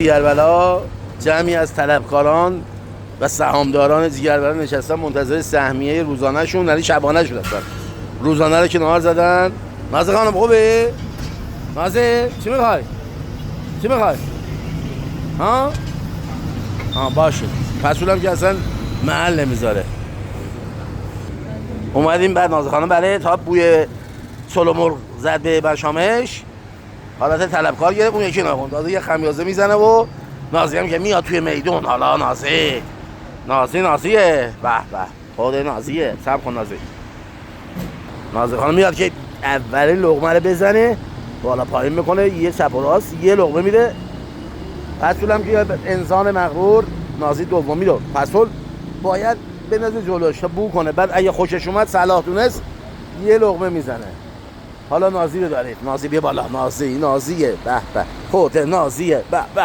جیگربلا جمعی از طلبکاران و سهامداران جیگربلا نشستن منتظر سهمیه روزانه شون، یعنی شبانه شون هستن. روزانه رو که نهار زدن. نازه خانم خوبه؟ نازه چی میخوای؟ چی میخوای؟ ها باشه. پسولم که اصلا محل نمیذاره. اومدیم بعد نازه خانم برای تا بوی سلومرغ زد به بشامش حالت طلبکار گرفت. اون یکی ناخون داده یه خمیازه میزنه و نازی هم که میاد توی میدون. حالا نازیه به به خود نازیه. صبر کن نازی خانم میاد که اولی لقمه رو بزنه بالا پایین میکنه، یه چپ و راست یه لقمه میده. پسول هم که انسان مغرور نازی دومی رو پسول باید بندازه جلوش تا بو کنه، بعد اگه خوشش اومد صلاح دونست یه لقمه میزنه. حالا نازی رو دارید. نازی بیا بالا. نازیه به به خود نازیه به به.